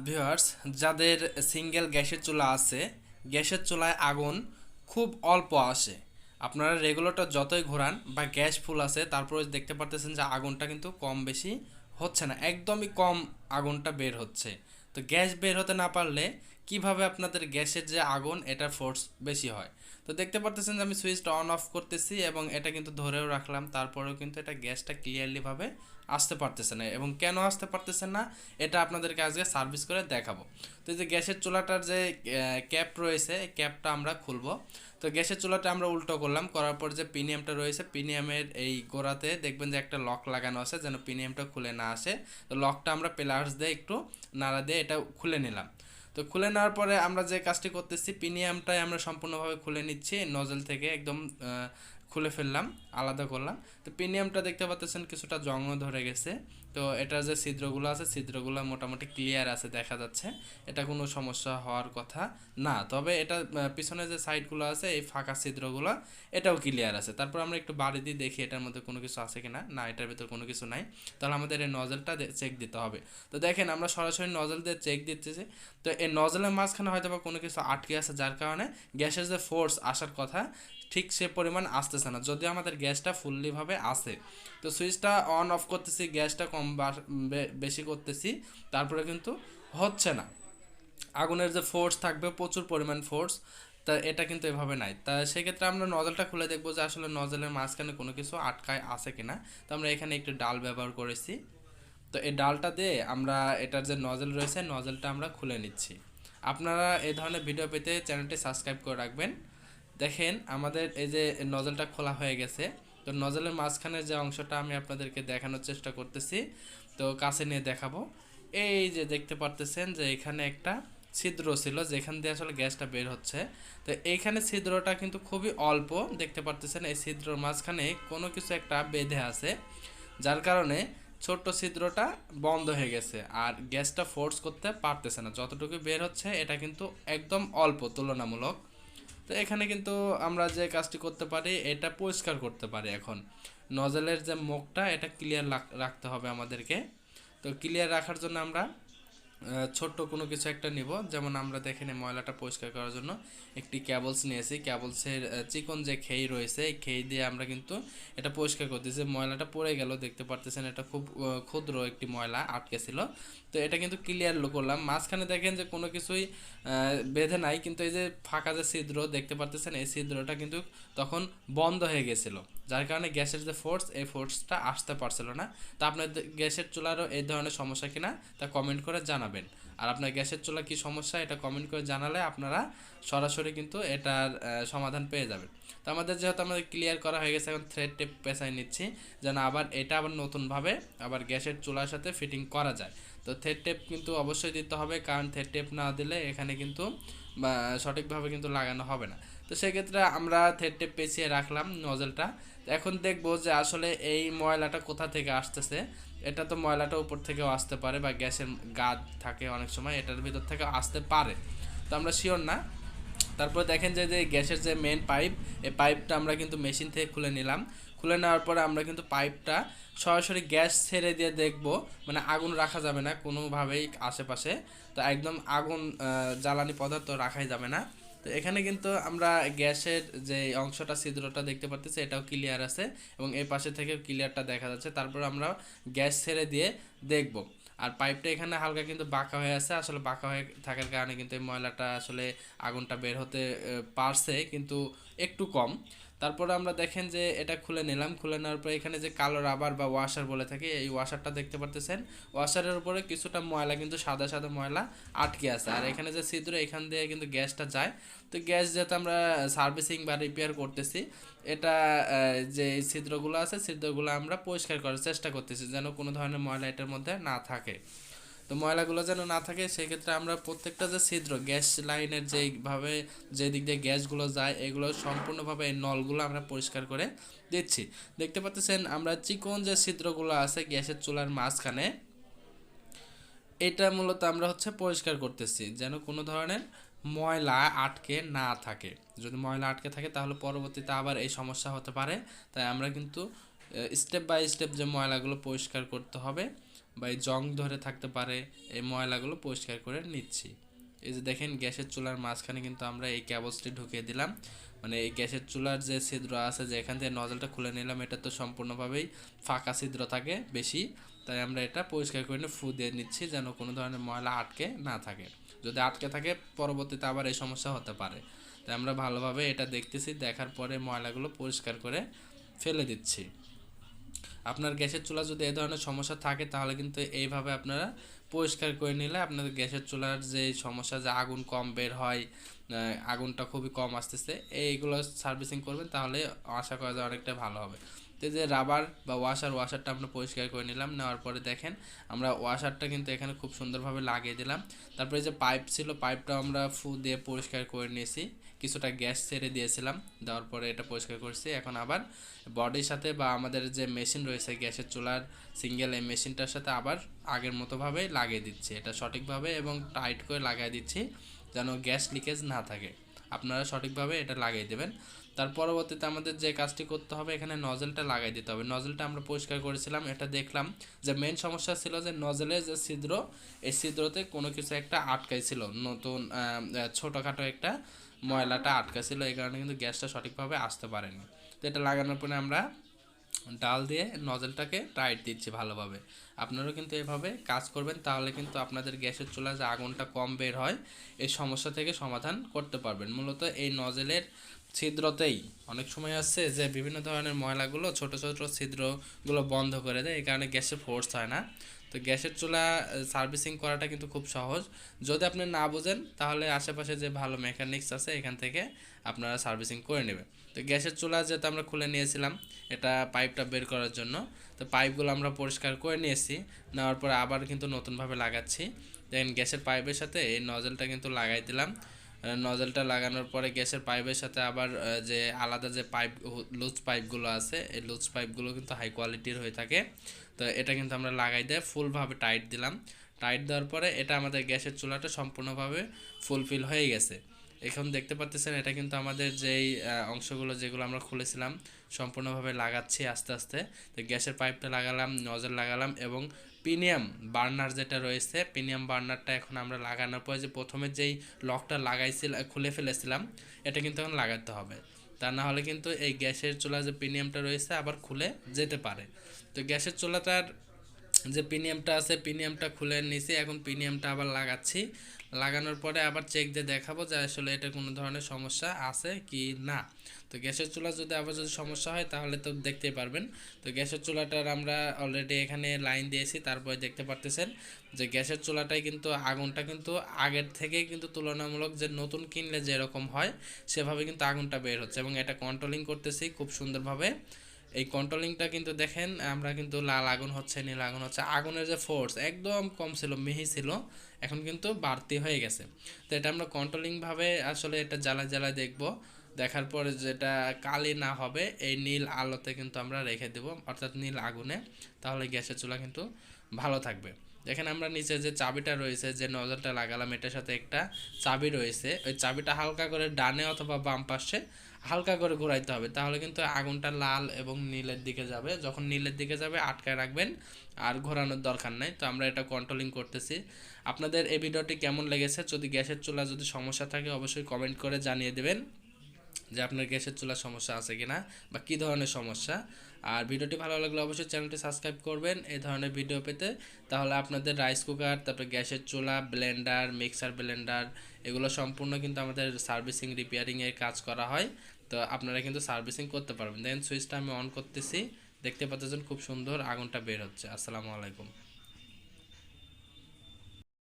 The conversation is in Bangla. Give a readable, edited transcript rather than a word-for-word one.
ভিউয়ার্স, যাদের সিঙ্গেল গ্যাসের চুলা আছে, গ্যাসের চুলায় আগুন খুব অল্প আসে। আপনারা রেগুলেটর যতই ঘোরান বা গ্যাস ফুল আছে, তারপরে দেখতে পারতেছেন যে আগুনটা কিন্তু কম বেশি হচ্ছে না, একদমই কম আগুনটা বের হচ্ছে। তো গ্যাস বের হতে না পারলে কিভাবে আপনাদের গ্যাসের যে আগুন এটার ফোর্স বেশি হয়? তো দেখতে পারতেছেন যে আমি সুইচটা অন অফ করতেছি এবং এটা কিন্তু ধরেও রাখলাম, তারপরেও কিন্তু এটা গ্যাসটা ক্লিয়ারলি ভাবে আসতে পারতেছে না। এবং কেন আসতে পারতেছে না এটা আপনাদেরকে আজকে সার্ভিস করে দেখাবো। তো এই যে গ্যাসের চুলাটার যে ক্যাপ রয়েছে, এই ক্যাপটা আমরা খুলবো। তো গ্যাসের চুলাটা আমরা উল্টো করলাম, করার পর যে পিনিয়ামটা রয়েছে, পিনিয়ামের এই গোড়াতে দেখবেন যে একটা লক লাগানো আছে, যেন পিনিয়ামটা খুলে না আসে। তো লকটা আমরা প্লাস দিয়ে একটু নাড়া দিয়ে এটা খুলে নিলাম। তো খুলে নেওয়ার পরে আমরা যে কাজটি করতেছি, পিনিয়ামটাই আমরা সম্পূর্ণভাবে খুলে নিচ্ছি, নজল থেকে একদম খুলে ফেললাম, আলাদা করলাম। তো পিনিয়ামটা দেখতে পাচ্ছেন কিছুটা জং ধরে গেছে। তো এটার যে ছিদ্রগুলো আছে, ছিদ্রগুলো মোটামুটি ক্লিয়ার আছে, দেখা যাচ্ছে। এটা কোনো সমস্যা হওয়ার কথা না। তবে এটা পিছনে যে সাইডগুলো আছে, এই ফাঁকা ছিদ্রগুলো, এটাও ক্লিয়ার আছে। তারপর আমরা একটু বাড়ি দিয়ে দেখি এটার মধ্যে কোনো কিছু আছে কিনা। না, এটার ভিতর কোনো কিছু নাই। তাহলে আমাদের এই নজলটা চেক দিতে হবে। তো দেখেন, আমরা সরাসরি নজল দিয়ে চেক দিতেছি। তো এই নজলের মাঝখানে হয়তো বা কোনো কিছু আটকে আছে, যার কারণে গ্যাসের যে ফোর্স আসার কথা ঠিক সে পরিমাণ আসতেছে না, যদিও আমাদের গ্যাসটা ফুললিভাবে আসে। তো সুইচটা অন অফ করতেছি, গ্যাসটা কম বেশি করতেছি, তারপরে কিন্তু হচ্ছে না। আগুনের যে ফোর্স থাকবে, প্রচুর পরিমাণ ফোর্স, তা এটা কিন্তু এভাবে নাই। তা সেক্ষেত্রে আমরা নজলটা খুলে দেখবো যে আসলে নজলের মাঝখানে কোনো কিছু আটকায় আছে কিনা। তো আমরা এখানে একটু ডাল ব্যবহার করেছি। তো এই ডালটা দিয়ে আমরা এটার যে নজল রয়েছে, নজলটা আমরা খুলে নিচ্ছি। আপনারা এই ধরনের ভিডিও পেতে চ্যানেলটি সাবস্ক্রাইব করে রাখবেন। দেখেন, আমাদের এই যে নজলটা খোলা হয়ে গেছে। তো নজলের মাঝখানের যে অংশটা আমি আপনাদেরকে দেখানোর চেষ্টা করতেছি, তো কাছে নিয়ে দেখাবো। এই যে দেখতে পারতেছেন যে এখানে একটা ছিদ্র ছিল, যেখান দিয়ে আসলে গ্যাসটা বের হচ্ছে। তো এইখানে ছিদ্রটা কিন্তু খুবই অল্প, দেখতে পারতেছেন এই ছিদ্রর মাঝখানে কোনো কিছু একটা বেঁধে আছে, যার কারণে ছোট্ট ছিদ্রটা বন্ধ হয়ে গেছে আর গ্যাসটা ফোর্স করতে পারতেছে না। যতটুকু বের হচ্ছে এটা কিন্তু একদম অল্প তুলনামূলক। তো এখানে কিন্তু আমরা যে কাজটি করতে পারি, এটা পরিষ্কার করতে পারি। এখন নজলের যে মুখটা, এটা ক্লিয়ার রাখতে হবে আমাদেরকে। তো ক্লিয়ার রাখার জন্য আমরা ছোট্ট কোনো কিছু একটা নিব। যেমন আমরা দেখেন ময়লাটা পরিষ্কার করার জন্য একটি ক্যাবলস নিয়েছি। ক্যাবলসের চিকন যে খেই রয়েছে, এই খেই দিয়ে আমরা কিন্তু এটা পরিষ্কার করতেছি। ময়লাটা পড়ে গেল, দেখতে পারতেছেন এটা খুব ক্ষুদ্র একটি ময়লা আটকে ছিল। তো এটা কিন্তু ক্লিয়ার করলাম। মাঝখানে দেখেন যে কোনো কিছুই বেঁধে নাই, কিন্তু এই যে ফাঁকা যে ছিদ্র দেখতে পারতেছেন, এই ছিদ্রটা কিন্তু তখন বন্ধ হয়ে গেছিলো, যার কারণে গ্যাসের যে ফোর্স, এই ফোর্সটা আসতে পারছিল না। তা আপনার গ্যাসের চুলারও এই ধরনের সমস্যা কিনা তা কমেন্ট করে জানাবেন। আর আপনার গ্যাসের চুলা কি সমস্যা, এটা কমেন্ট করে জানালে আপনারা সরাসরি কিন্তু এটার সমাধান পেয়ে যাবেন। তো আমাদের যেহেতু আমাদের ক্লিয়ার করা হয়ে গেছে, এখন থ্রেড টেপ পেঁচাই নিচ্ছি, যেন আবার এটা আবার নতুনভাবে আবার গ্যাসের চুলার সাথে ফিটিং করা যায়। তো থ্রেড টেপ কিন্তু অবশ্যই দিতে হবে, কারণ থ্রেড টেপ না দিলে এখানে কিন্তু সঠিকভাবে কিন্তু লাগানো হবে না। তো সেক্ষেত্রে আমরা থ্রেড টেপ পেঁচিয়ে রাখলাম নজলটা। এখন দেখবো যে আসলে এই ময়লাটা কোথা থেকে আসতেছে। এটা তো ময়লাটা উপর থেকেও আসতে পারে, বা গ্যাসের গাদ থাকে অনেক সময়, এটার ভিতর থেকে আসতে পারে। তো আমরা শিওর না। তারপর দেখেন যে গ্যাসের যে মেন পাইপ, এই পাইপটা আমরা কিন্তু মেশিন থেকে খুলে নিলাম। খুলে নেওয়ার পরে আমরা কিন্তু পাইপটা সরাসরি গ্যাস ছেড়ে দিয়ে দেখব, মানে আগুন রাখা যাবে না কোনোভাবেই আশেপাশে। তো একদম আগুন জ্বালানি পদার্থ রাখাই যাবে না। তো এখানে কিন্তু আমরা গ্যাসের যে অংশটা, ছিদ্রটা দেখতে পাচ্ছি, এটাও ক্লিয়ার আছে এবং এই পাশে থেকে ক্লিয়ারটা দেখা যাচ্ছে। তারপর আমরা গ্যাস ছেড়ে দিয়ে দেখব। আর পাইপটা এখানে হালকা কিন্তু বাঁকা হয়ে আছে, আসলে বাঁকা হয়ে থাকার কারণে কিন্তু এই ময়লাটা আসলে আগুনটা বের হতে পারছে, কিন্তু একটু কম। তারপরে আমরা দেখেন যে এটা খুলে নিলাম। খুলে নেওয়ার পর এখানে যে কালো রাবার বা ওয়াশার বলে থাকে, এই ওয়াশারটা দেখতে পারতেছেন। ওয়াশারের উপরে কিছুটা ময়লা, কিন্তু সাদা সাদা ময়লা আটকে আছে। আর এখানে যে ছিদ্র, এখান দিয়ে কিন্তু গ্যাসটা যায়। তো গ্যাস যেহেতু আমরা সার্ভিসিং বা রিপেয়ার করতেছি, এটা যে ছিদ্রগুলো আছে, ছিদ্রগুলো আমরা পরিষ্কার করার চেষ্টা করতেছি, যেন কোনো ধরনের ময়লা এটার মধ্যে না থাকে। তো ময়লাগুলো যেন না থাকে, সেক্ষেত্রে আমরা প্রত্যেকটা যে ছিদ্র, গ্যাস লাইনের যেইভাবে যে দিক দিয়ে গ্যাসগুলো যায়, এগুলো সম্পূর্ণভাবে এই নলগুলো আমরা পরিষ্কার করে দিচ্ছি। দেখতে পাচ্ছেন আমরা চিকন যে ছিদ্রগুলো আছে গ্যাসের চুলার মাঝখানে, এটা মূলত আমরা পরিষ্কার করতেছি, যেন কোনো ধরনের ময়লা আটকে না থাকে। যদি ময়লা আটকে থাকে তাহলে পরবর্তীতে আবার এই সমস্যা হতে পারে। তাই আমরা কিন্তু স্টেপ বাই স্টেপ যে ময়লাগুলো পরিষ্কার করতে হবে, বা এই জং ধরে থাকতে পারে, এই ময়লাগুলো পরিষ্কার করে নিচ্ছি। এই যে দেখেন গ্যাসের চুলার মাঝখানে কিন্তু আমরা এই ক্যাবলসটি ঢুকিয়ে দিলাম, মানে এই গ্যাসের চুলার যে ছিদ্র আছে, যে এখান থেকে নজলটা খুলে নিলাম, এটা তো সম্পূর্ণভাবেই ফাঁকা ছিদ্র থাকে বেশি, তাই আমরা এটা পরিষ্কার করে নিয়ে ফু দিয়ে নিচ্ছি যেন কোনো ধরনের ময়লা আটকে না থাকে। যদি আটকে থাকে পরবর্তীতে আবার এই সমস্যা হতে পারে, তাই আমরা ভালোভাবে এটা দেখতেছি, দেখার পরে ময়লাগুলো পরিষ্কার করে ফেলে দিচ্ছি। আপনার গ্যাসের চুলা যদি এই ধরনের সমস্যা থাকে তাহলে কিন্তু এইভাবে আপনারা পরিষ্কার করে নিলে আপনাদের গ্যাসের চুলার যে সমস্যা, যে আগুন কম বের হয়, আগুনটা খুবই কম আসতেছে, এইগুলো সার্ভিসিং করবেন তাহলে আশা করা যায় অনেকটা ভালো হবে। তো যে রাবার বা ওয়াশারটা আমরা পরিষ্কার করে নিলাম, নেওয়ার পরে দেখেন আমরা ওয়াশারটা কিন্তু এখানে খুব সুন্দরভাবে লাগিয়ে দিলাম। তারপরে যে পাইপ ছিল, পাইপটা আমরা ফু দিয়ে পরিষ্কার করে নিয়েছি, কিছুটা গ্যাস ছেড়ে দিয়েছিলাম, দেওয়ার পরে এটা পরিষ্কার করছি। এখন আবার বডির সাথে বা আমাদের যে মেশিন রয়েছে গ্যাসের চুলার সিঙ্গেল, এই মেশিনটার সাথে আবার আগের মতোভাবে লাগিয়ে দিচ্ছি, এটা সঠিকভাবে এবং টাইট করে লাগিয়ে দিচ্ছি যেন গ্যাস লিকেজ না থাকে। আপনারা সঠিকভাবে এটা লাগিয়ে দেবেন। তার পরবর্তীতে আমাদের যে কাজটি করতে হবে, এখানে নজলটা লাগাই দিতে হবে। নজলটা আমরা পরিষ্কার করেছিলাম, এটা দেখলাম যে মেন সমস্যা ছিল যে নজলের যে ছিদ্র, এই ছিদ্রতে কোনো কিছু একটা আটকাইছিল, নতুন ছোটোখাটো একটা ময়লাটা আটকাছিল, এই কারণে কিন্তু গ্যাসটা সঠিকভাবে আসতে পারেনি। তো এটা লাগানোর পরে আমরা ডাল দিয়ে নজলটাকে টাইট দিচ্ছি ভালোভাবে। আপনারাও কিন্তু এভাবে কাজ করবেন, তাহলে কিন্তু আপনাদের গ্যাসের চুলা যে আগুনটা কম বের হয় এই সমস্যা থেকে সমাধান করতে পারবেন। মূলত এই নজলের ছিদ্রতেই অনেক সময় আছে যে বিভিন্ন ধরনের ময়লাগুলো ছোট ছোট ছিদ্রগুলো বন্ধ করে দেয়, এই কারণে গ্যাসে ফোর্স হয় না। তো গ্যাসের চুলা সার্ভিসিং করাটা কিন্তু খুব সহজ। যদি আপনি না বোঝেন তাহলে আশেপাশে যে ভালো মেকানিক্স আছে এখান থেকে আপনারা সার্ভিসিং করে নেবেন। তো গ্যাসের চুলা যেটা আমরা খুলে নিয়েছিলাম এটা পাইপটা বের করার জন্য, তো পাইপগুলো আমরা পরিষ্কার করে নিয়েছি, নেওয়ার পরে আবার কিন্তু নতুনভাবে লাগাচ্ছি। দেখেন গ্যাসের পাইপের সাথে এই নজলটা কিন্তু লাগাই দিলাম। নজলটা লাগানোর পরে গ্যাসের পাইপের সাথে আবার যে আলাদা যে পাইপ, লুজ পাইপগুলো আছে, এই লুজ পাইপগুলো কিন্তু হাই কোয়ালিটির হয়ে থাকে। তো এটা কিন্তু আমরা লাগাই দিয়ে ফুলভাবে টাইট দিলাম। টাইট দেওয়ার পরে এটা আমাদের গ্যাসের চুলাটা সম্পূর্ণভাবে ফুলফিল হয়ে গেছে। এখন দেখতে পাচ্ছেন এটা কিন্তু আমাদের যেই অংশগুলো যেগুলো আমরা খুলেছিলাম সম্পূর্ণভাবে লাগাচ্ছি আস্তে আস্তে। তো গ্যাসের পাইপটা লাগালাম, নজল লাগালাম এবং প্রিমিয়াম বার্নার যেটা রয়েছে, প্রিমিয়াম বার্নারটা এখন আমরা লাগানোর পরে যে প্রথমে যেই লকটা খুলে ফেলেছিলাম এটা কিন্তু এখন লাগাতে হবে, তা না হলে কিন্তু এই গ্যাসের চুলা যে প্রিমিয়ামটা রয়েছে আবার খুলে যেতে পারে। তো গ্যাসের চুলাটার যে প্রিমিয়ামটা আছে প্রিমিয়ামটা খুলে নিয়েছি, এখন প্রিমিয়ামটা আবার লাগাচ্ছি। লাগানোর পরে আবার চেক দিয়ে দেখাবো যে আসলে এটা কোনো ধরনের সমস্যা আছে কি না। তো গ্যাসের চুলা যদি আবার যদি সমস্যা হয় তাহলে তো দেখতেই পারবেন। তো গ্যাসের চুলাটার আমরা অলরেডি এখানে লাইন দিয়েছি, তারপরে দেখতে পারতেছেন যে গ্যাসের চুলাটায় কিন্তু আগুনটা কিন্তু আগের থেকে কিন্তু তুলনামূলক যে নতুন কিনলে যেরকম হয় সেভাবে কিন্তু আগুনটা বের হচ্ছে, এবং এটা কন্ট্রোলিং করতেছি খুব সুন্দরভাবে। এই কন্ট্রোলিংটা কিন্তু দেখেন আমরা কিন্তু লাল আগুন হচ্ছে, নীল আগুন হচ্ছে, আগুনের যে ফোর্স একদম কম ছিল, মিহি ছিল, এখন কিন্তু বাড়তি হয়ে গেছে। তো এটা আমরা কন্ট্রোলিংভাবে আসলে এটা জ্বালা জ্বালা দেখব, দেখার পরে যেটা কালি না হবে এই নীল আলোতে কিন্তু আমরা রেখে দেব, অর্থাৎ নীল আগুনে, তাহলে গ্যাসের চুলা কিন্তু ভালো থাকবে। দেখেন আমরা নিচে যে চাবিটা রয়েছে, যে নজলটা লাগালাম এটার সাথে একটা চাবি রয়েছে, ওই চাবিটা হালকা করে ডানে অথবা বাম পাশে হালকা করে ঘোরাইতে হবে, তাহলে কিন্তু আগুনটা লাল এবং নীলের দিকে যাবে। যখন নীলের দিকে যাবে আটকায় রাখবেন, আর ঘোরানোর দরকার নেই। তো আমরা এটা কন্ট্রোলিং করতেছি। আপনাদের এই ভিডিওটি কেমন লেগেছে? যদি গ্যাসের চুলা যদি সমস্যা থাকে অবশ্যই কমেন্ট করে জানিয়ে দেবেন যে আপনার গ্যাসের চুলার সমস্যা আছে কিনা বা কী ধরনের সমস্যা। আর ভিডিওটি ভালো লাগলে অবশ্যই চ্যানেলটি সাবস্ক্রাইব করবেন এই ধরনের ভিডিও পেতে। তাহলে আপনাদের রাইস কুকার, তারপরে গ্যাসের চুলা, ব্লেন্ডার, মিক্সার ব্লেন্ডার, এগুলো সম্পূর্ণ কিন্তু আমাদের সার্ভিসিং রিপেয়ারিংয়ের কাজ করা হয়। তো আপনারা কিন্তু সার্ভিসিং করতে পারবেন। দেন সুইচটা আমি অন করতেছি, দেখতে পাচ্ছেন খুব সুন্দর আগুনটা বের হচ্ছে। আসসালামু আলাইকুম।